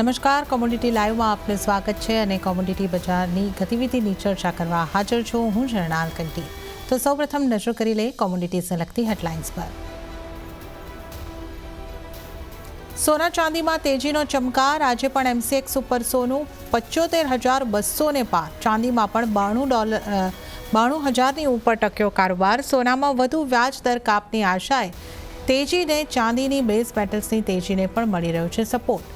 નમસ્કાર, કોમોડિટી લાઈવમાં આપનું સ્વાગત છે અને કોમોડિટી બજારની ગતિવિધિની ચર્ચા કરવા હાજર છું હું જર્નાલ કંટી। તો સૌપ્રથમ નજર કરી લઈએ કોમોડિટીઝને લગતી હેડલાઇન્સ પર। સોના ચાંદીમાં તેજીનો ચમકાર, આજે પણ એમસીએક્સ ઉપર સોનું 75,200 ને પાર, ચાંદીમાં પણ 92,000ની ઉપર ટક્યો કારોબાર। સોનામાં વધુ વ્યાજ દર કાપની આશાએ તેજીને ચાંદીની બેઝ મેટલ્સની તેજીને પણ મળી રહ્યો છે સપોર્ટ।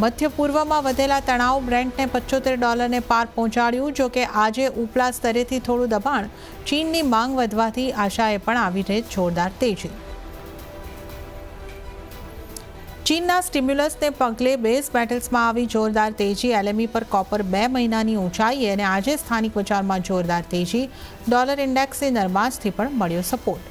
મધ્ય પૂર્વમાં વધેલા તણાવ બ્રેન્ટને $75 પાર પહોંચાડ્યું, જો કે આજે ઉપલા સ્તરેથી થોડું દબાણ, ચીનની માંગ વધવાથી આશાએ પણ આવી રહી જોરદાર તેજી। ચીનના સ્ટિમ્યુલસને પગલે બેઝ મેટલ્સમાં આવી જોરદાર તેજી, એલએમઈ પર કોપર 2 મહિનાની ઊંચાઈએ અને આજે સ્થાનિક બજારમાં જોરદાર તેજી, ડોલર ઇન્ડેક્સની નરમાશથી પણ મળ્યો સપોર્ટ।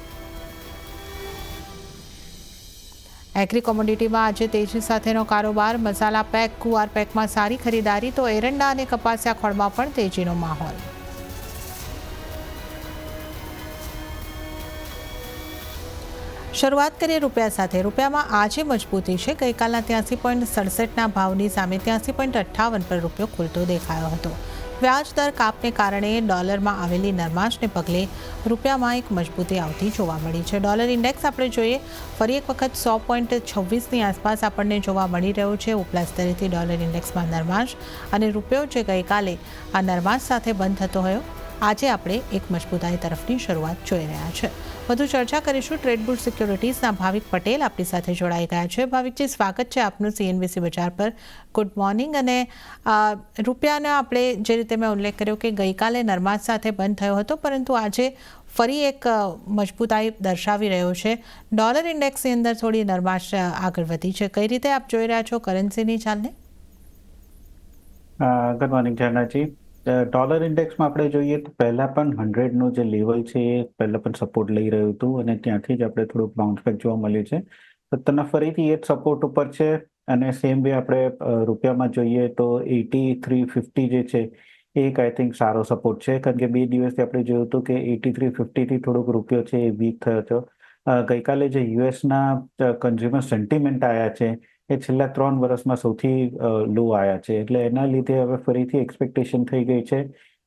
એગ્રી કોમોડિટીમાં આજે તેજી સાથેનો કારોબાર, મસાલા પેક, કુવાર પેકમાં સારી ખરીદારી, તો એરંડા અને કપાસિયા ખોળમાં પણ તેજીનો માહોલ। શરૂઆત કરીએ રૂપિયા સાથે। રૂપિયામાં આજે મજબૂતી છે। ગઈકાલના 83.67ના ભાવની સામે 83.58 પર રૂપિયો ખુલતો દેખાયો હતો। વ્યાજ દર કાપને કારણે ડોલરમાં આવેલી નરમાશને પગલે રૂપિયામાં એક મજબૂતી આવતી જોવા મળી છે। ડોલર ઇન્ડેક્સ આપણે જોઈએ ફરી એક વખત 100.26ની આસપાસ આપણને જોવા મળી રહ્યો છે। ઉપલા સ્તરેથી ડોલર ઇન્ડેક્સમાં નરમાશ અને રૂપિયો જે ગઈકાલે આ નરમાશ સાથે બંધ થતો હોય, આજે આપણે એક મજબૂતાઈ તરફની શરૂઆત જોઈ રહ્યા છે। વધુ ચર્ચા કરીશું। ટ્રેડબુલ સિક્યોરિટીઝના ભાવિક પટેલ આપણી સાથે જોડાઈ ગયા છે। ભાવિકજી, સ્વાગત છે આપનું સીએનબીસી બજાર પર। Good morning. અને રૂપિયાના આપણે જે રીતે મેં ઉલ્લેખ કર્યો કે ગઈકાલે નરમાશ સાથે બંધ થયો હતો, પરંતુ આજે ફરી એક મજબૂતાઈ દર્શાવી રહ્યો છે। ડોલર ઇન્ડેક્સની અંદર થોડી નરમાશ આગળ વધી છે, કઈ રીતે આપ જોઈ રહ્યા છો કરન્સીની ચાલને? ગુડ મોર્નિંગ જર્નાજી। ડોલર ઇન્ડેક્સમાં આપણે જોઈએ તો પહેલાં પણ 100નું જે લેવલ છે એ પહેલાં પણ સપોર્ટ લઈ રહ્યું હતું અને ત્યાંથી જ આપણે થોડુંક બાઉન્સ બેક જોવા મળ્યું છે। અત્યારના ફરીથી એ જ સપોર્ટ ઉપર છે અને સેમ વે આપણે રૂપિયામાં જોઈએ તો 83.50 જે છે એ એક આઈ થિંક સારો સપોર્ટ છે, કારણ કે 2 દિવસથી આપણે જોયું હતું કે 83.50થી થોડોક રૂપિયો છે એ વીક થયો હતો। ગઈકાલે જે યુએસના કન્ઝ્યુમર સેન્ટિમેન્ટ આવ્યા છે એ છેલ્લા 3 વર્ષમાં સૌથી લો આવ્યા છે, એટલે એના લીધે હવે ફરીથી એક્સપેક્ટેશન થઈ ગઈ છે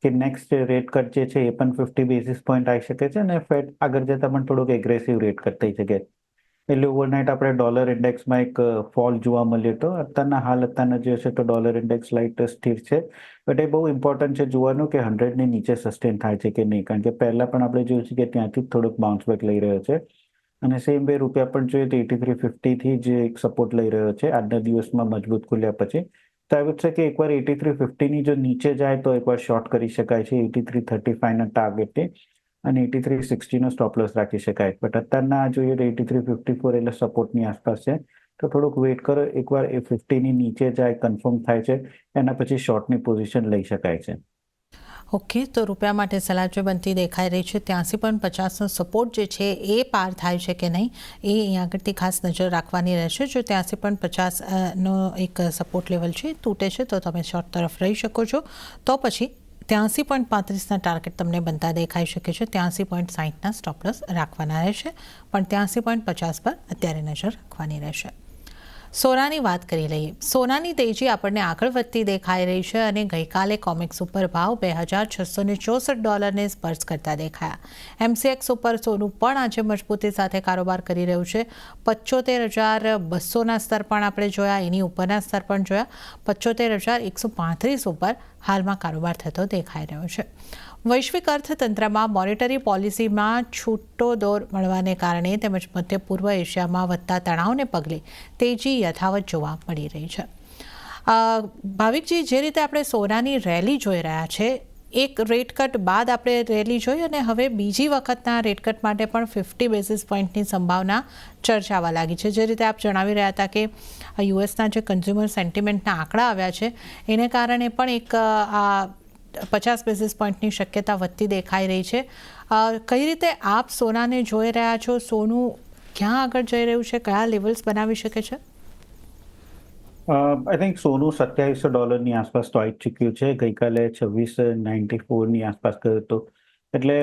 કે નેક્સ્ટ રેટ કટ જે છે એ પણ 50 બેસિસ પોઈન્ટ આવી શકે છે અને ફેડ આગળ જતાં પણ થોડુંક એગ્રેસિવ રેટ કટ થઈ શકે। એટલે ઓવરનાઇટ આપણે ડોલર ઇન્ડેક્સમાં એક ફોલ જોવા મળ્યો હતો। અત્યારના જે છે તો ડોલર ઇન્ડેક્સ લાઇટ સ્થિર છે, બટ એ બહુ ઇમ્પોર્ટન્ટ છે જોવાનું કે 100ની નીચે સસ્ટેન થાય છે કે નહીં, કારણ કે પહેલાં પણ આપણે જોયું છે કે ત્યાંથી થોડુંક બાઉન્સ બેક લઈ રહ્યો છે અને સેમ વે રૂપિયા પણ જોઈએ તો 83.50થી જે એક સપોર્ટ લઈ રહ્યો છે આજના દિવસમાં મજબૂત ખુલ્યા પછી। તો આવી છે કે એકવાર 83.50ની જો નીચે જાય તો એકવાર શોર્ટ કરી શકાય છે 83.35ના ટાર્ગેટથી અને 83.60નો સ્ટોપ લોસ રાખી શકાય। બટ અત્યારના જોઈએ તો 83.54 એટલે સપોર્ટની આસપાસ છે, તો થોડુંક વેઇટ કરો, એકવાર એ 50ની નીચે જાય કન્ફર્મ થાય છે એના પછી શોર્ટની પોઝિશન લઈ શકાય છે। ઓકે, તો રૂપિયા માટે સલાહ બનતી દેખાઈ રહી છે। 83.50નો સપોર્ટ જે છે એ પાર થાય છે કે નહીં એ અહીંયા આગળથી ખાસ નજર રાખવાની રહેશે। જો 83.50નો એક સપોર્ટ લેવલ છે તૂટે છે તો તમે શોર્ટ તરફ રહી શકો છો, તો પછી 83.35ના ટાર્ગેટ તમને બનતા દેખાઈ શકે છે। 83.60ના સ્ટોપ લોસ રાખવાના રહેશે, પણ 83.50 પર અત્યારે નજર રાખવાની રહેશે। સોનાની વાત કરી લઈએ। સોનાની તેજી આપણને આગળ વધતી દેખાઈ રહી છે અને ગઈકાલે કોમેક્સ ઉપર ભાવ $2,664ને સ્પર્શ કરતા દેખાયા। એમસીએક્સ ઉપર સોનું પણ આજે મજબૂતી સાથે કારોબાર કરી રહ્યું છે। 75,200ના સ્તર પણ આપણે જોયા, એની ઉપરના સ્તર પણ જોયા। 75,135 ઉપર હાલમાં કારોબાર થતો દેખાઈ રહ્યો છે। વૈશ્વિક અર્થતંત્રમાં મોનેટરી પોલિસીમાં છૂટો દોર મળવાને કારણે તેમજ મધ્ય પૂર્વ એશિયામાં વધતા તણાવને પગલે તેજી યથાવત જોવા મળી રહી છે। ભાવિકજી, જે રીતે આપણે સોનાની રેલી જોઈ રહ્યા છે, એક રેટ કટ બાદ આપણે રેલી જોઈ અને હવે બીજી વખતના રેટ કટ માટે પણ 50 બેસિસ પોઈન્ટની સંભાવના ચર્ચાવા લાગી છે। જે રીતે આપ જણાવી રહ્યા હતા કે યુએસના જે કન્ઝ્યુમર સેન્ટિમેન્ટના આંકડા આવ્યા છે એને કારણે પણ એક આ 50 બેસિસ પોઈન્ટની શક્યતા વધતી દેખાઈ રહી છે। કઈ રીતે આપ સોનાને જોઈ રહ્યા છો? સોનું ક્યાં આગળ જઈ રહ્યું છે? કયા લેવલ્સ બનાવી શકે છે? આઈ થિંક સોનું $2700ની આસપાસ તો આવી ચૂક્યું છે। ગઈકાલે 2694ની આસપાસ ગયો હતો, એટલે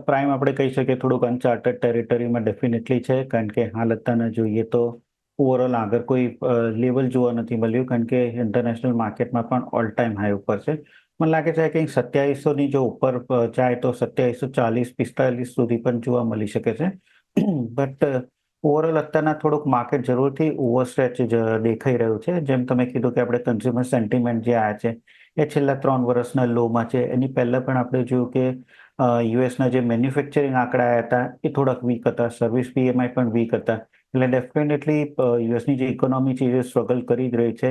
પ્રાઇમ આપણે કહી શકીએ થોડુંક અનચાર્ટેડ ટેરિટરીમાં ડેફિનેટલી છે, કારણ કે હાલ અત્યારના જોઈએ તો ઓવરઓલ આગળ કોઈ લેવલ જોવા નથી મળ્યું, કારણ કે ઇન્ટરનેશનલ માર્કેટમાં પણ ઓલ ટાઈમ હાઈ ઉપર છે. મને લાગે છે કે 2700ની જો ઉપર જાય તો 2740-45 સુધી પણ જોવા મળી શકે છે. બટ ઓવરઓલ અત્યારના થોડુંક માર્કેટ જરૂરથી ઓવરસ્ટ્રેચ દેખાઈ રહ્યું છે. જેમ તમે કીધું કે આપણે કન્ઝ્યુમર સેન્ટિમેન્ટ જે આવ્યા છે એ છેલ્લા 3 વર્ષના લોમાં છે. એની પહેલા પણ આપણે જોયું કે યુએસના જે મેન્યુફેક્ચરિંગ આંકડા આવ્યા હતા એ થોડાક વીક હતા, સર્વિસ પીએમઆઈ પણ વીક હતા. એટલે ડેફિનેટલી યુએસની જે ઇકોનોમી છે એ સ્ટ્રગલ કરી જ રહી છે.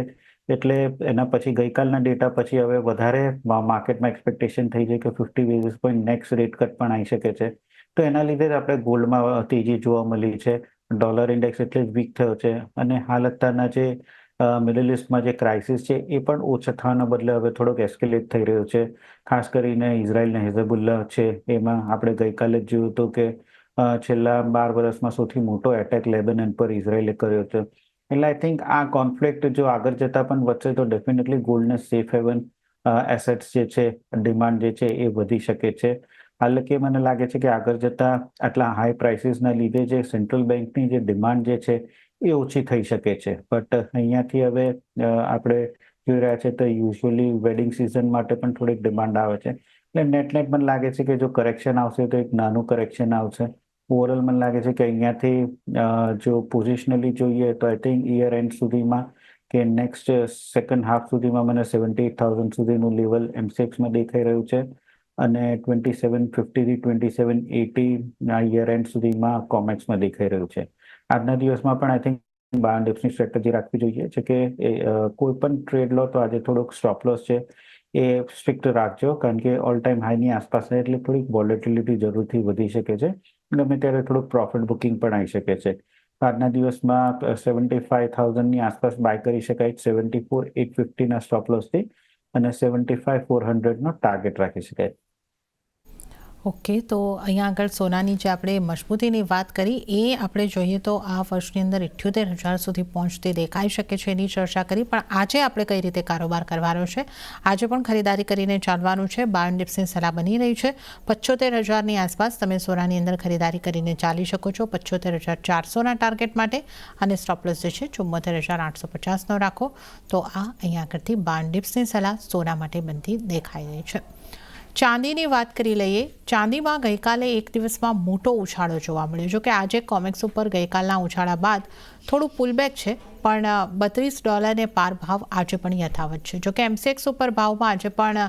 એટલે એના પછી ગઈકાલના ડેટા પછી હવે વધારે માર્કેટમાં એક્સપેક્ટેશન થઈ છે કે 50 basis point next rate cut પણ આવી શકે છે. તો એના લીધે જ આપણે ગોલ્ડમાં તેજી જોવા મળી છે. ડોલર ઇન્ડેક્સ એટલે જ વીક થયો છે. અને હાલ અત્યારના જે મિડલ ઇસ્ટમાં જે ક્રાઇસિસ છે એ પણ ઓછા થવાના બદલે હવે થોડોક એસ્કેલેટ થઈ રહ્યો છે. ખાસ કરીને ઇઝરાયલ ને હિઝબુલ્લાહ છે એમાં આપણે ગઈકાલે જ જોયું હતું કે છેલ્લા 12 વર્ષમાં સૌથી મોટો એટેક લેબનન પર ઇઝરાયલે કર્યો છે. એટલે આઈ થિંક આ કોન્ફ્લિક્ટ જો આગળ જતા પણ વધશે તો ડેફિનેટલી ગોલ્ડને સેફ હેવન એસેટ્સ જે છે, ડિમાન્ડ જે છે એ વધી શકે છે. હાલ કે મને લાગે છે કે આગળ જતા આટલા હાઈ પ્રાઇસીસના લીધે જે સેન્ટ્રલ બેંકની જે ડિમાન્ડ જે છે એ ઓછી થઈ શકે છે. બટ અહીંયાથી હવે આપણે જોઈ રહ્યા છે તો યુઝ્યુઅલી વેડિંગ સિઝન માટે પણ થોડીક ડિમાન્ડ આવે છે. એટલે નેટ મને લાગે છે કે જો કરેક્શન આવશે તો એક નાનું કરેક્શન આવશે. ઓવરઓલ મને લાગે છે કે અહીંયાથી જો પોઝિશનલી જોઈએ તો આઈ થિંક યર એન્ડ સુધીમાં કે નેક્સ્ટ સેકન્ડ હાફ સુધીમાં મને 78,000 સુધીનું લેવલ એમસીએક્સમાં દેખાઈ રહ્યું છે. અને 2750 થી 2780 યર એન્ડ સુધીમાં કોમેક્સમાં દેખાઈ રહ્યું છે. આજના દિવસમાં પણ આઈ થિંક બાય ડિપ્સની સ્ટ્રેટેજી રાખવી જોઈએ છે કે કોઈ પણ ટ્રેડ લો તો આજે થોડોક સ્ટોપ લોસ છે એ સ્ટ્રિક્ટ રાખજો, કારણ કે ઓલ ટાઈમ હાઈની આસપાસ છે એટલે થોડીક વોલેટિલિટી જરૂરથી વધી શકે છે. ગમે ત્યારે થોડુંક પ્રોફિટ બુકિંગ પણ આવી શકે છે. આજના દિવસમાં 75,000ની આસપાસ બાય કરી શકાય 74,850ના સ્ટોપ લોસથી અને 75,400નો ટાર્ગેટ રાખી શકાય. ઓકે, તો અહીંયા આગળ સોનાની જે આપણે મજબૂતીની વાત કરી એ આપણે જોઈએ તો આ વર્ષની અંદર 78,000 સુધી પહોંચતી દેખાઈ શકે છે એની ચર્ચા કરી. પણ આજે આપણે કઈ રીતે કારોબાર કરવાનો છે, આજે પણ ખરીદારી કરીને ચાલવાનું છે. બાય ડિપ્સની સલાહ બની રહી છે 75,000ની આસપાસ તમે સોનાની અંદર ખરીદારી કરીને ચાલી શકો છો. 75,400ના ટાર્ગેટ માટે અને સ્ટોપ લોસ જે છે 74,850નો રાખો. તો આ અહીંયા આગળથી બાય ડિપ્સની સલાહ સોના માટે બનતી દેખાઈ રહી છે. ચાંદીની વાત કરી લઈએ. ચાંદીમાં ગઈકાલે એક દિવસમાં મોટો ઉછાળો જોવા મળ્યો. જો કે આજે કોમેક્સ ઉપર ગઈકાલના ઉછાળા બાદ થોડું પુલબેક છે, પણ $32 પાર ભાવ આજે પણ યથાવત છે. જો કે એમસીએક્સ ઉપર ભાવમાં આજે પણ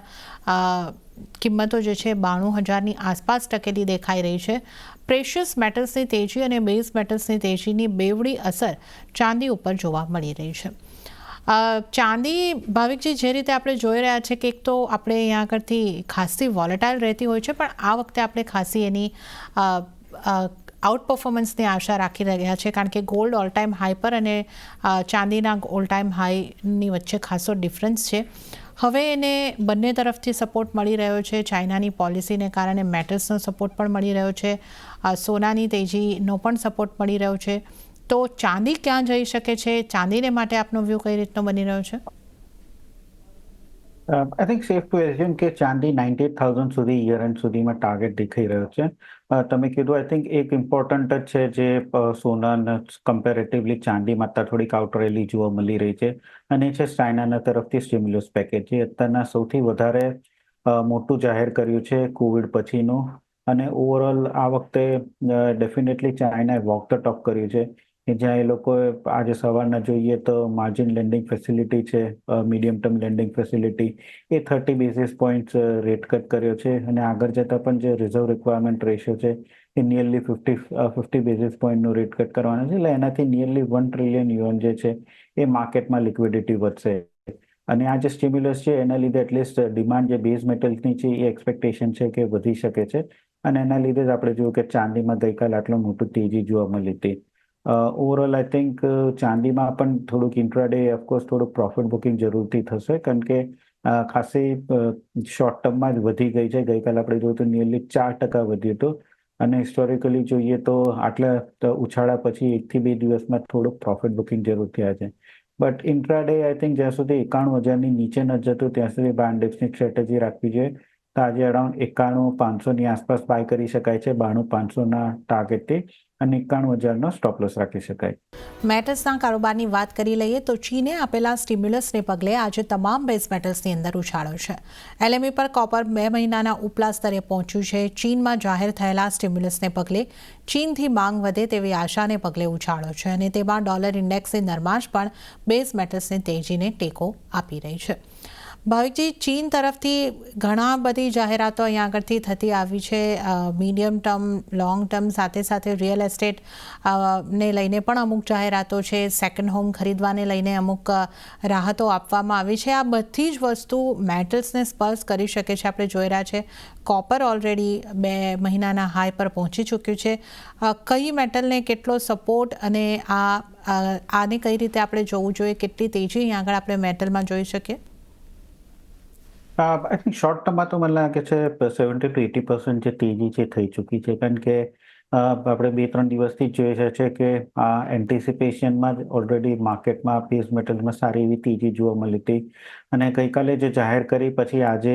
કિંમતો જે છે 92,000ની આસપાસ ટકેલી દેખાઈ રહી છે. પ્રેશિયસ મેટલ્સની તેજી અને બેઝ મેટલ્સની તેજીની બેવડી અસર ચાંદી ઉપર જોવા મળી રહી છે. ચાંદી ભાવિકજી જે રીતે આપણે જોઈ રહ્યા છે કે એક તો આપણે અહીંયા આગળથી ખાસી વોલેટાઇલ રહેતી હોય છે, પણ આ વખતે આપણે ખાસી એની આઉટ પરફોર્મન્સની આશા રાખી રહ્યા છે, કારણ કે ગોલ્ડ ઓલ ટાઈમ હાઈ પર અને ચાંદીના ઓલ ટાઈમ હાઈની વચ્ચે ખાસો ડિફરન્સ છે. હવે એને બંને તરફથી સપોર્ટ મળી રહ્યો છે. ચાઇનાની પોલિસીને કારણે મેટલ્સનો સપોર્ટ પણ મળી રહ્યો છે, સોનાની તેજીનો પણ સપોર્ટ મળી રહ્યો છે. તો ચાંદી ક્યાં જઈ શકે છે, ચાંદીને માટે આપનો વ્યૂ કઈ રીતનો બની રહ્યો છે? I think safe to assume કે ચાંદી 98,000 સુધી યર એન્ડ સુધીમાં ટાર્ગેટ દેખાઈ રહ્યો છે. તમે કીધું આઈ થિંક એક ઇમ્પોર્ટન્ટ જ છે જે સોના કમ્પેરેટિવલી ચાંદીમાં અત્યારે થોડીક આઉટરેલી જોવા મળી રહી છે, અને છે ચાઇનાના તરફથી સ્ટિમ્યુલસ પેકેજ, જે અત્યારના સૌથી વધારે મોટું જાહેર કર્યું છે કોવિડ પછીનું. અને ઓવરઓલ આ વખતે ડેફિનેટલી ચાઇનાએ વોક ધ ટોક કર્યું છે કે જ્યાં એ લોકોએ આજે સવારના જોઈએ તો માર્જિન લેન્ડિંગ ફેસિલિટી છે, મીડિયમ ટર્મ લેન્ડિંગ ફેસિલિટી, એ 30 બેઝિસ પોઈન્ટ્સ રેટ કટ કર્યો છે. અને આગળ જતાં પણ જે રિઝર્વ રિક્વાયરમેન્ટ રેશિયો છે એ નિયરલી 50 બેઝિસ પોઈન્ટનું રેટ કટ કરવાનો છે. એટલે એનાથી નિયરલી $1 ટ્રિલિયન જે છે એ માર્કેટમાં લિક્વિડિટી વધશે. અને આ જે સ્ટિમ્યુલસ છે એના લીધે એટલીસ્ટ ડિમાન્ડ જે બેઝ મેટલ્સની છે એ એક્સપેક્ટેશન છે કે વધી શકે છે. અને એના લીધે જ આપણે જોયું કે ચાંદીમાં ગઈકાલે આટલું મોટું તેજી જોવા મળી હતી. ઓવરઓલ આઈ થિંક ચાંદીમાં પણ થોડુંક ઇન્ટ્રાડે ઓફકોર્સ થોડુંક પ્રોફિટ બુકિંગ જરૂરથી થશે, કારણ કે ખાસી શોર્ટ ટર્મમાં જ વધી ગઈ છે. ગઈકાલે આપણે જોયું તો નિયરલી 4% વધ્યું હતું, અને હિસ્ટોરિકલી જોઈએ તો આટલા ઉછાળા પછી 1 થી 2 દિવસમાં થોડુંક પ્રોફિટ બુકિંગ જરૂરથી આવે છે. બટ ઇન્ટ્રાડે આઈ થિંક જ્યાં સુધી 91,000ની નીચે ન જતું ત્યાં સુધી બાય ઇન્ડેક્સની સ્ટ્રેટેજી રાખવી જોઈએ. તો આજે અરાઉન્ડ 91,500ની આસપાસ બાય કરી શકાય છે 92,500ના ટાર્ગેટથી. અને 91,000નો સ્ટોપ લોસ રાખી શકાય. મેટલ્સના કારોબારની વાત કરી લઈએ તો ચીને આપેલા સ્ટિમ્યુલસને પગલે આજે તમામ બેઝ મેટલ્સની અંદર ઉછાળો છે. એલએમઈ પર કોપર 2 મહિનાના ઉપલા સ્તરે પહોંચ્યું છે. ચીનમાં જાહેર થયેલા સ્ટિમ્યુલસને પગલે ચીનથી માંગ વધે તેવી આશાને પગલે ઉછાળો છે અને તેમાં ડોલર ઇન્ડેક્સની નરમાશ પણ બેઝ મેટલ્સની તેજીને ટેકો આપી રહી છે. ભાવિકજી, ચીન તરફથી ઘણા બધી જાહેરાતો અહીંયા આગળથી થતી આવી છે. મીડિયમ ટર્મ, લોંગ ટર્મ, સાથે સાથે રિયલ એસ્ટેટ ને લઈને પણ અમુક જાહેરાતો છે. સેકન્ડ હોમ ખરીદવાને લઈને અમુક રાહતો આપવામાં આવી છે. આ બધી જ વસ્તુ મેટલ્સને સ્પર્શ કરી શકે છે. આપણે જોઈ રહ્યા છે કોપર ઓલરેડી 2 મહિનાના હાઈ પર પહોંચી ચૂક્યું છે. કઈ મેટલને કેટલો સપોર્ટ અને આને કઈ રીતે આપણે જોવું જોઈએ, કેટલી તેજી અહીંયા આગળ આપણે મેટલમાં જોઈ શકીએ? આઈ થિંક શોર્ટ ટર્મમાં તો મને લાગે છે 70 to 80% જે તેજી છે થઈ ચૂકી છે, કારણ કે આપણે 2-3 દિવસથી જ જોઈએ છે કે આ એન્ટિસિપેશનમાં જ ઓલરેડી માર્કેટમાં બેઝ મેટલ્સમાં સારી એવી તેજી જોવા મળી હતી અને ગઈકાલે જે જાહેર કરી પછી આજે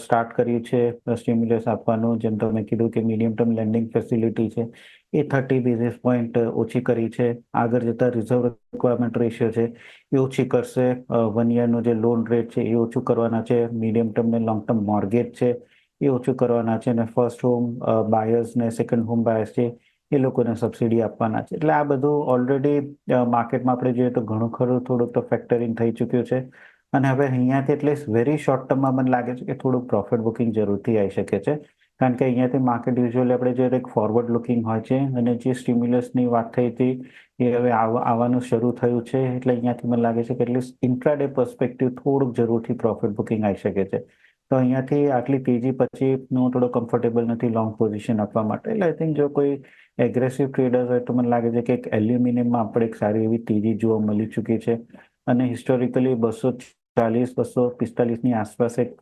સ્ટાર્ટ કર્યું છે સ્ટિમ્યુલસ આપવાનું. જેમ તમે કીધું કે મીડિયમ ટર્મ લેન્ડિંગ ફેસિલિટી છે એ 30 બેઝિસ પોઈન્ટ ઓછી કરી છે. આગળ જતા રિઝર્વ રિક્વાયરમેન્ટ રેશિયો છે એ ઓછી કરશે. 1 યરનો જે લોન રેટ છે એ ઓછું કરવાના છે. મીડિયમ ટર્મ ને લોંગ ટર્મ મોર્ગેજ છે એ ઓછું કરવાના છે અને ફર્સ્ટ હોમ બાયર્સ ને સેકન્ડ હોમ બાયર્સ છે એ લોકોને સબસિડી આપવાના છે. એટલે આ બધું ઓલરેડી માર્કેટમાં આપણે જોઈએ તો ઘણું ખરું થોડુંક તો ફેક્ટરિંગ થઈ ચૂક્યું છે અને હવે અહીંયાથી એટલીસ્ટ વેરી શોર્ટ ટર્મમાં મને લાગે છે કે થોડુંક પ્રોફિટ બુકિંગ જરૂરથી આવી શકે છે, કારણ કે અહીંયાથી માર્કેટ યુઝ્યુઅલી આપણે જોઈએ તો એક ફોરવર્ડ લુકિંગ હોય છે અને જે સ્ટિમ્યુલસની વાત થઈ હતી એ હવે આવવાનું શરૂ થયું છે. એટલે અહીંયાથી મને લાગે છે કે એટલીસ્ટ ઇન્ટ્રાડે પર્સપેક્ટિવ થોડુંક જરૂરથી પ્રોફિટ બુકિંગ આવી શકે છે. તો અહીંયાથી આટલી તેજી પછી હું થોડો કમ્ફર્ટેબલ નથી લોંગ પોઝિશન આપવા માટે. એટલે આઈ થિંક જો કોઈ એગ્રેસિવ ટ્રેડર્સ હોય તો મને લાગે છે કે એક એલ્યુમિનિયમમાં આપણે એક સારી એવી તેજી જોવા મળી ચૂકી છે અને હિસ્ટોરિકલી 240-245ની આસપાસ એક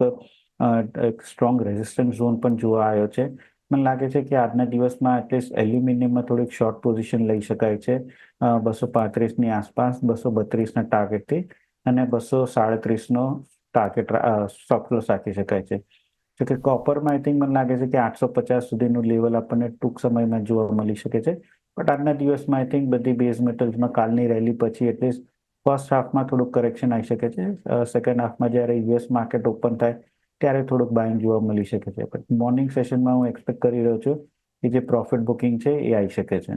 સ્ટ્રોંગ રેઝિસ્ટન્સ ઝોન પણ જોવા આવ્યો છે. મને લાગે છે કે આજના દિવસમાં એટલીસ્ટ એલ્યુમિનિયમમાં થોડીક શોર્ટ પોઝિશન લઈ શકાય છે 235ની આસપાસ, 232ના ટાર્ગેટથી અને 237નો ટાર્ગેટ સ્ટોપ લોસ રાખી શકાય છે. જો કે કોપરમાં આઈ થિંક મને લાગે છે કે 850 સુધીનું લેવલ આપણને ટૂંક સમયમાં જોવા મળી શકે છે. બટ આજના દિવસમાં આઈ થિંક બધી બેઝ મેટલ્સમાં કાલની રેલી પછી એટલીસ્ટ ફર્સ્ટ હાફમાં થોડુંક કરેક્શન આવી શકે છે. સેકન્ડ હાફમાં જ્યારે યુએસ માર્કેટ ઓપન થાય ત્યારે થોડુંક બાઇંગ જોવા મળી શકે છે. બટ મોર્નિંગ સેશનમાં હું એક્સપેક્ટ કરી રહ્યો છું કે જે પ્રોફિટ બુકિંગ છે એ આવી શકે છે.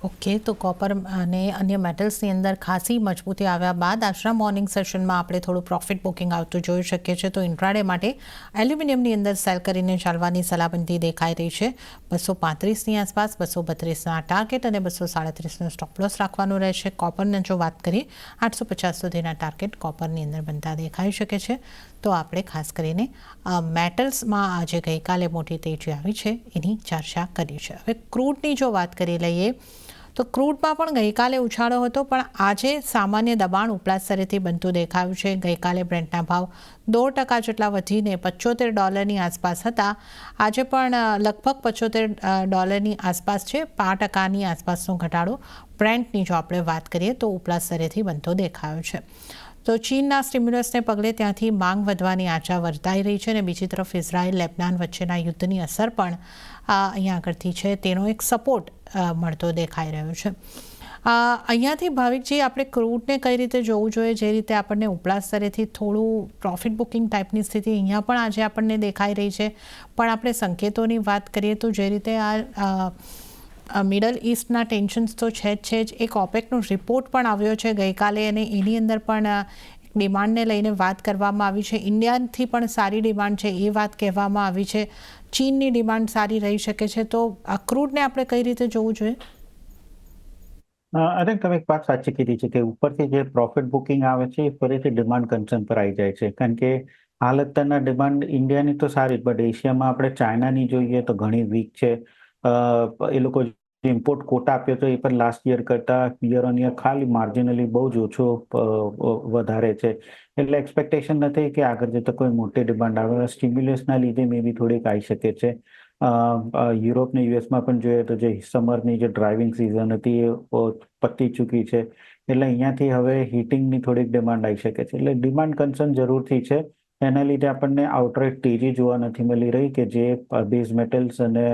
ઓકે, તો કોપર અને અન્ય મેટલ્સની અંદર ખાસી મજબૂતી આવ્યા બાદ આજના મોર્નિંગ સેશનમાં આપણે થોડું પ્રોફિટ બુકિંગ આવતું જોઈ શકીએ છીએ. તો ઇન્ટ્રાડે માટે એલ્યુમિનિયમની અંદર સેલ કરીને ચાલવાની સલાહબંધી દેખાઈ રહી છે. 235ની આસપાસ, 232ના ટાર્ગેટ અને 237નો સ્ટોપ લોસ રાખવાનું રહેશે. કોપરની જો વાત કરીએ 850 સુધીના ટાર્ગેટ કોપરની અંદર બનતા દેખાઈ શકે છે. તો આપણે ખાસ કરીને મેટલ્સમાં આજે ગઈકાલે મોટી તેજી આવી છે એની ચર્ચા કરી છે. હવે ક્રૂડની જો વાત કરી લઈએ તો ક્રૂડમાં પણ ગઈકાલે ઉછાળો હતો, પણ આજે સામાન્ય દબાણ ઉપલા સ્તરેથી બનતું દેખાયું છે. ગઈકાલે બ્રેન્ટના ભાવ 2% જેટલા વધીને $75 આસપાસ હતા. આજે પણ લગભગ $75 આસપાસ છે. 5%ની આસપાસનો ઘટાડો બ્રેન્ટની જો આપણે વાત કરીએ તો ઉપલા સ્તરેથી બનતો દેખાયો છે. તો ચીનના સ્ટિમ્યુલસને પગલે ત્યાંથી માંગ વધવાની આશા વર્તાઈ રહી છે અને બીજી તરફ ઇઝરાયલ લેબનાન વચ્ચેના યુદ્ધની અસર પણ અહીંયા આગળથી છે, તેનો એક સપોર્ટ મળતો દેખાઈ રહ્યો છે. અહીંયાથી ભાવિકજી આપણે ક્રૂડને કઈ રીતે જોવું જોઈએ? જે રીતે આપણને ઉપલા સ્તરેથી થોડું પ્રોફિટ બુકિંગ ટાઈપની સ્થિતિ અહીંયા પણ આજે આપણને દેખાઈ રહી છે, પણ આપણે સંકેતોની વાત કરીએ તો જે રીતે મિડલ ઇસ્ટના ટેન્શન્સ તો છે જ. એક ઓપેકનો રિપોર્ટ પણ આવ્યો છે ગઈકાલે અને એની અંદર પણ ડિમાન્ડને લઈને વાત કરવામાં આવી છે. ઇન્ડિયાથી પણ સારી ડિમાન્ડ છે એ વાત કહેવામાં આવી છે. ચીનની ડિમાન્ડ સારી રહી શકે છે. તો આ ક્રૂડને આપણે કઈ રીતે જોવું જોઈએ? આઈ થિંક તમે એક વાત સાચી કીધી છે કે ઉપરથી જે પ્રોફિટ બુકિંગ આવે છે એ ફરીથી ડિમાન્ડ કન્સર્ન પર આવી જાય છે, કારણ કે હાલ અત્યારના ડિમાન્ડ ઇન્ડિયાની તો સારી, બટ એશિયામાં આપણે ચાઇનાની જોઈએ તો ઘણી વીક છે. એ લોકો ઇમ્પોર્ટ કોટા આપ્યો તો એ પણ લાસ્ટ યર કરતા યર ઓન યર ખાલી માર્જિનલી બહુ જ ઓછો વધારે છે. એટલે એક્સપેક્ટેશન નથી કે આગળ જતા કોઈ મોટી ડિમાન્ડ આવે. સ્ટિમ્યુલસના લીધે મે બી થોડીક આવી શકે છે. યુરોપ ને યુએસમાં પણ જોઈએ તો જે સમરની જે ડ્રાઇવિંગ સિઝન હતી એ પતી ચૂકી છે. એટલે અહીંયાથી હવે હીટિંગની થોડીક ડિમાન્ડ આવી શકે છે. એટલે ડિમાન્ડ કન્સર્ન જરૂરથી છે. એના લીધે આપણને આઉટરાઇટ તેજી જોવા નથી મળી રહી કે જે બેઝ મેટલ્સ અને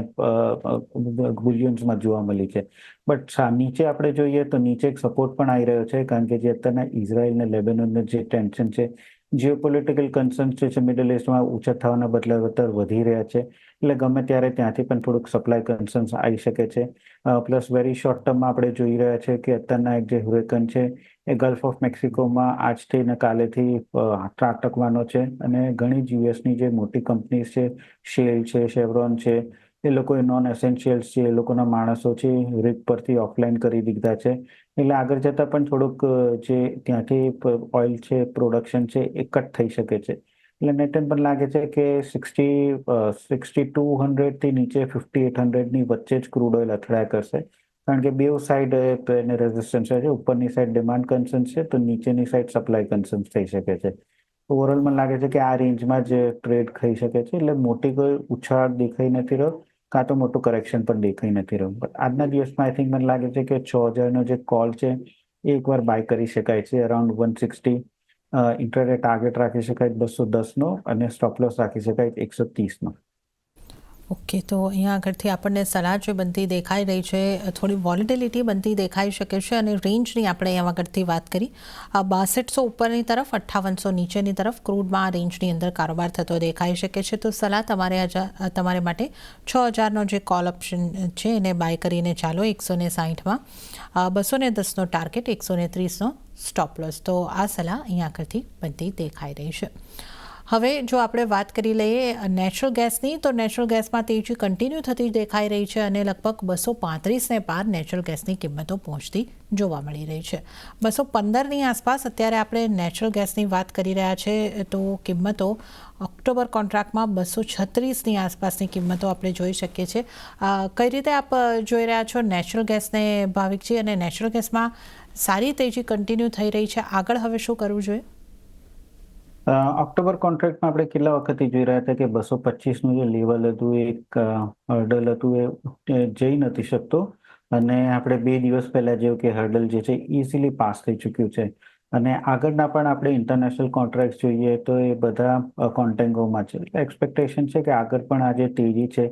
બુલિયન્સમાં જોવા મળી છે. બટ નીચે આપણે જોઈએ તો નીચે એક સપોર્ટ પણ આવી રહ્યો છે, કારણ કે જે અત્યારના ઇઝરાયલ અને લેબેનોનનું જે ટેન્શન છે, જીઓપોલિટિકલ કન્સર્ન્સ છે મિડલ ઇસ્ટમાં ઊંચા થવાના બદલે વધી રહ્યા છે. એટલે ગમે ત્યારે ત્યાંથી પણ થોડુંક સપ્લાય કન્સર્ન્સ આવી શકે છે. પ્લસ વેરી શોર્ટ ટર્મમાં આપણે જોઈ રહ્યા છે કે અત્યારના એક જે હુરેકન છે એ ગલ્ફ ઓફ મેક્સિકોમાં આજથી ને કાલેથી ત્રાટકવાનો છે, અને ઘણી જ યુએસની જે મોટી કંપનીઝ છે, શેલ છે, શેવરોન છે, એ લોકોએ નોન એસેન્શિયલ્સ છે, એ લોકોના માણસો છે રિગ પરથી ઓફલાઈન કરી દીધા છે. એટલે આગળ જતાં પણ થોડુંક જે ત્યાંથી ઓઇલ છે, પ્રોડક્શન છે, એ કટ થઈ શકે છે. એટલે નેટન પણ લાગે છે કે 6200 નીચે 5800ની વચ્ચે જ ક્રૂડ ઓઇલ અથડાયા કરશે, કારણ કે બેઉ સાઈડ એને રેઝિસ્ટન્સ છે. ઉપરની સાઈડ ડિમાન્ડ કન્સર્ન્સ છે, તો નીચેની સાઈડ સપ્લાય કન્સર્ન્સ થઈ શકે છે. ઓવરઓલ મને લાગે છે કે આ રેન્જમાં જ ટ્રેડ થઈ શકે છે. એટલે મોટી કોઈ ઉછાળ દેખાઈ નથી રહ્યો, કાં તો મોટું કરેક્શન પણ દેખાઈ નથી રહ્યું. બટ આજના દિવસમાં આઈ થિંક મને લાગે છે કે 6000નો જે કોલ છે એ એકવાર બાય કરી શકાય છે અરાઉન્ડ 160. ઇન્ટ્રાડે ટાર્ગેટ રાખી શકાય 210નો, અને સ્ટોપ લોસ રાખી શકાય 130નો. ઓકે, તો અહીંયા આગળથી આપણને સલાહ જે બનતી દેખાઈ રહી છે, થોડી વોલેટિલિટી બનતી દેખાઈ શકે છે, અને રેન્જની આપણે અહીંયા આગળથી વાત કરી. 6200 ઉપરની તરફ, 5800 નીચેની તરફ ક્રૂડમાં આ રેન્જની અંદર કારોબાર થતો દેખાઈ શકે છે. તો સલાહ તમારે માટે 6000નો જે કોલ ઓપ્શન છે એને બાય કરીને ચાલો 160માં, 210નો ટાર્ગેટ, 130નો સ્ટોપ લોસ. તો આ સલાહ અહીંયા આગળથી બનતી દેખાઈ રહી છે. હવે જો આપણે વાત કરી લઈએ નેચરલ ગેસની, તો નેચરલ ગેસમાં તેજી કન્ટિન્યુ થતી દેખાઈ રહી છે, અને લગભગ 235ને પાર નેચરલ ગેસની કિંમતો પહોંચતી જોવા મળી રહી છે. 215ની આસપાસ અત્યારે આપણે નેચરલ ગેસની વાત કરી રહ્યા છે, તો કિંમતો ઓક્ટોબર કોન્ટ્રાક્ટમાં 236ની આસપાસની કિંમતો આપણે જોઈ શકીએ છીએ. કઈ રીતે આપ જોઈ રહ્યા છો નેચરલ ગેસને, ભાવિકજી? અને નેચરલ ગેસમાં સારી તેજી કન્ટિન્યુ થઈ રહી છે, આગળ હવે શું કરવું જોઈએ? ઓક્ટોબર કોન્ટ્રાક્ટમાં આપણે કેટલા વખતથી જોઈ રહ્યા હતા કે 225નું જે લેવલ હતું, એક હર્ડલ હતું, એ જઈ નથી શકતો. અને આપણે 2 દિવસ પહેલા જેવું કે હર્ડલ જે છે ઇઝીલી પાસ થઈ ચૂક્યું છે. અને આગળના પણ આપણે ઇન્ટરનેશનલ કોન્ટ્રાક્ટ જોઈએ તો એ બધા કોન્ટેંગોમાં છે. એટલે એક્સપેક્ટેશન છે કે આગળ પણ આ જે તેજી છે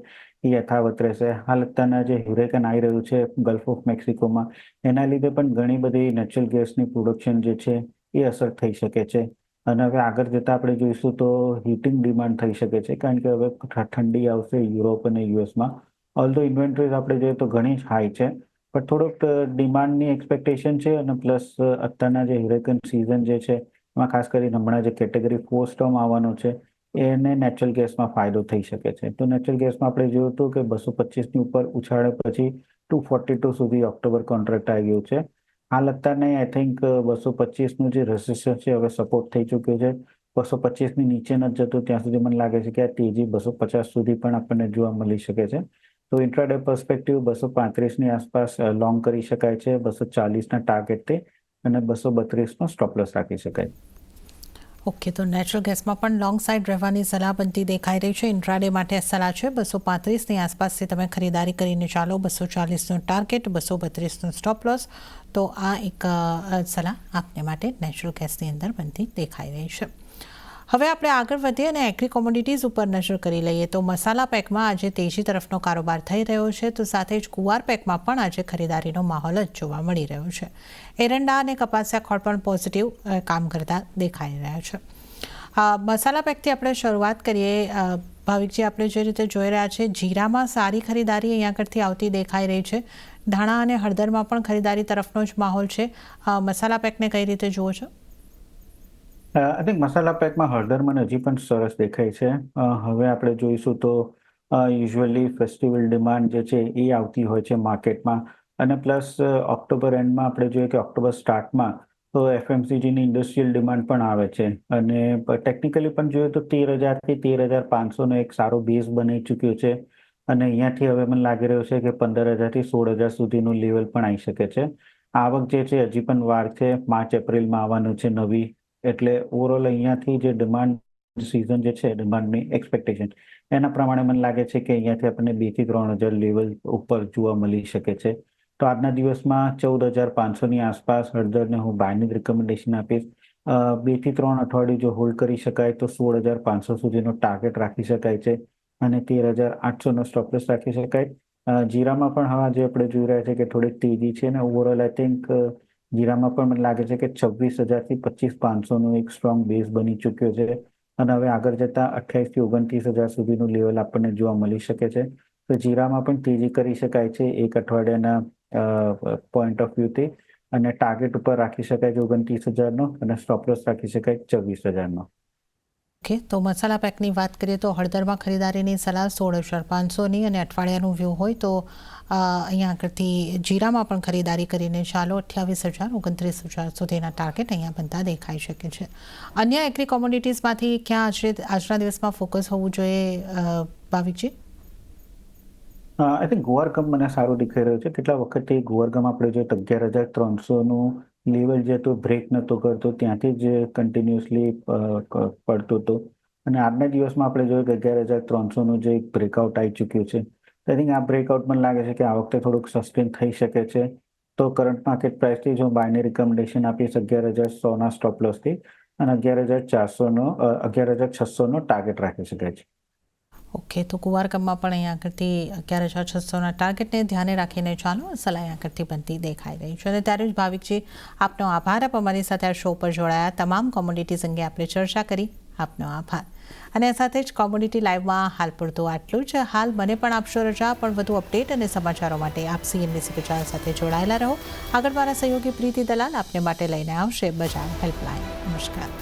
એ યથાવત રહેશે. હાલ અત્યારના જે હ્યુરેકન આવી રહ્યું છે ગલ્ફ ઓફ મેક્સિકોમાં, એના લીધે પણ ઘણી બધી નેચરલ ગેસની પ્રોડક્શન જે છે એ અસર થઈ શકે છે. અને હવે આગળ જતાં આપણે જોઈશું તો હીટિંગ ડિમાન્ડ થઈ શકે છે, કારણ કે હવે ઠંડી આવશે યુરોપ અને યુએસમાં. ઓલ્ધો ઇન્વેન્ટરીઝ આપણે જોઈએ તો ઘણી જ હાઈ છે, પણ થોડુંક ડિમાન્ડની એક્સપેક્ટેશન છે. અને પ્લસ અત્યારના જે હ્યુરેકન સિઝન જે છે એમાં ખાસ કરીને હમણાં જે કેટેગરી 4 સ્ટોર્મ આવવાનો છે એને નેચરલ ગેસમાં ફાયદો થઈ શકે છે. તો નેચરલ ગેસમાં આપણે જોયું હતું કે 225ની ઉપર ઉછાળે પછી 242 સુધી ઓક્ટોબર કોન્ટ્રાક્ટ આવી ગયું છે. હાલ અત્યારને આઈ થિંક 225નું જે રેઝિસ્ટન્સ છે હવે સપોર્ટ થઈ ચૂક્યો છે. 225ની નીચે નથી જતું ત્યાં સુધી મને લાગે છે કે આ તેજી 250 સુધી પણ આપણને જોવા મળી શકે છે. તો ઇન્ટ્રાડે પર્સપેક્ટિવ 235ની આસપાસ લોંગ કરી શકાય છે 240ના ટાર્ગેટથી, અને 232નો સ્ટોપ લોસ રાખી શકાય. ઓકે, તો નેચરલ ગેસમાં પણ લોંગ સાઇડ રહેવાની સલાહ બનતી દેખાઈ રહી છે. ઇન્ટ્રાડે માટે સલાહ છે 235ની આસપાસથી તમે ખરીદારી કરીને ચાલો, 240નો ટાર્ગેટ, 232નો સ્ટોપ લોસ. તો આ એક સલાહ આપને માટે નેચરલ ગેસની અંદર બનતી દેખાઈ રહી છે. હવે આપણે આગળ વધીએ અને એગ્રી કોમોડિટીઝ ઉપર નજર કરી લઈએ. તો મસાલા પેકમાં આજે તેજી તરફનો કારોબાર થઈ રહ્યો છે, તો સાથે જ કુંવાર પેકમાં પણ આજે ખરીદારીનો માહોલ જ જોવા મળી રહ્યો છે. એરંડા અને કપાસિયા ખોળ પણ પોઝિટિવ કામ કરતા દેખાઈ રહ્યા છે. મસાલા પેકથી આપણે શરૂઆત કરીએ. ભાવિકજી, આપણે જે રીતે જોઈ રહ્યા છે, જીરામાં સારી ખરીદારી અહીંયા આગળથી આવતી દેખાઈ રહી છે. ધાણા અને હળદરમાં પણ ખરીદારી તરફનો જ માહોલ છે. મસાલા પેકને કઈ રીતે જુઓ છો? આઈ થિંક મસાલા પેકમાં હળદર મને હજી પણ સરસ દેખાય છે. હવે આપણે જોઈશું તો યુઝ્યુઅલી ફેસ્ટિવલ ડિમાન્ડ જે છે એ આવતી હોય છે માર્કેટમાં. અને પ્લસ ઓક્ટોબર એન્ડમાં આપણે જોઈએ કે ઓક્ટોબર સ્ટાર્ટમાં તો એફએમસીજીની ઇન્ડસ્ટ્રીયલ ડિમાન્ડ પણ આવે છે. અને ટેકનિકલી પણ જોઈએ તો 13,000થી 13,500નો એક સારો બેઝ બની ચૂક્યો છે. અને અહીંયાથી હવે મને લાગી રહ્યું છે કે 15,000થી 16,000 સુધીનું લેવલ પણ આવી શકે છે. આવક જે છે હજી પણ વાર છે, માર્ચ એપ્રિલમાં આવવાનું છે નવી. એટલે ઓવરઓલ અહીંયાથી જે ડિમાન્ડ સિઝન જે છે, ડિમાન્ડની એક્સપેક્ટેશન એના પ્રમાણે મને લાગે છે કે અહીંયાથી આપણને 2,000થી 3,000 લેવલ ઉપર જોવા મળી શકે છે. તો આજના દિવસમાં 14,500ની આસપાસ હળદરને હું બાયની રિકમેન્ડેશન આપીશ. 2 થી 3 અઠવાડિયું જો હોલ્ડ કરી શકાય તો 16,500 સુધીનો ટાર્ગેટ રાખી શકાય છે અને 13,800નો સ્ટોપ લોસ રાખી શકાય. જીરામાં પણ હવે આજે આપણે જોઈ રહ્યા છે કે થોડીક તેજી છે અને ઓવરઓલ આઈ થિંક જીરામાં પણ મને લાગે છે કે 26,000 થી 25,500નો એક સ્ટ્રોંગ બેઝ બની ચૂક્યો છે અને હવે આગળ જતા 28,000 થી 29,000 સુધીનું લેવલ આપણને જોવા મળી શકે છે. તો જીરામાં પણ તેજી કરી શકાય છે એક અઠવાડિયાના પોઈન્ટ ઓફ વ્યૂથી અને ટાર્ગેટ ઉપર રાખી શકાય છે 29,000નો અને સ્ટોપ લોસ રાખી શકાય 24,000નો. ઓકે, તો મસાલા પેકની વાત કરીએ તો હળદરમાં ખરીદારીની સલાહ 16,500ની અને અઠવાડિયાનું વ્યૂ હોય તો અહીંયા આગળથી જીરામાં પણ ખરીદારી કરીને ચાલો 28,000 29,000 સુધીના ટાર્ગેટ અહીંયા બનતા દેખાઈ શકે છે. અન્ય એગ્રી કોમોડિટીઝમાંથી ક્યાં આજના દિવસમાં ફોકસ હોવું જોઈએ ભાવિકજી? આઈ થિંક ગુવારગમ મને સારું દેખાઈ રહ્યું છે. કેટલા વખતથી ગુવારગમ આપણે જોઈએ તો 11,300નું લેવલ જે હતું બ્રેક નહોતો કરતો, ત્યાંથી જ કન્ટિન્યુઅસલી પડતો હતો અને આજના દિવસમાં આપણે જોયું કે 11,300નું જે એક બ્રેકઆઉટ આવી ચૂક્યું છે. આઈ થિંક આ બ્રેકઆઉટ મને લાગે છે કે આ વખતે થોડુંક સસ્ટેન થઈ શકે છે. તો કરંટ માર્કેટ પ્રાઇસથી જો બાયને રિકમેન્ડેશન આપીશ 11,100ના સ્ટોપ લોસથી અને 11,600નો ટાર્ગેટ રાખી શકાય છે. ઓકે, તો કુવારકમમાં પણ અહીંયા આગળથી 11,600ના ટાર્ગેટને ધ્યાને રાખીને ચાલો સલાહ અહીંયા આગળથી બનતી દેખાઈ રહી છે. અને ત્યારે જ ભાવિકજી, આપનો આભાર. આપ અમારી સાથે આ શો પર જોડાયા. તમામ કોમોડિટીઝ અંગે આપણે ચર્ચા કરી. આપનો આભાર. અને આ સાથે જ કોમોડિટી લાઈવમાં હાલ પૂરતું આટલું જ. હાલ મને પણ આપશો રજા, પણ વધુ અપડેટ અને સમાચારો માટે આપ CNBC ગુજરાત સાથે જોડાયેલા રહો. આગળ મારા સહયોગી પ્રીતિ દલાલ આપને માટે લઈને આવશે બજાર હેલ્પલાઇન. નમસ્કાર.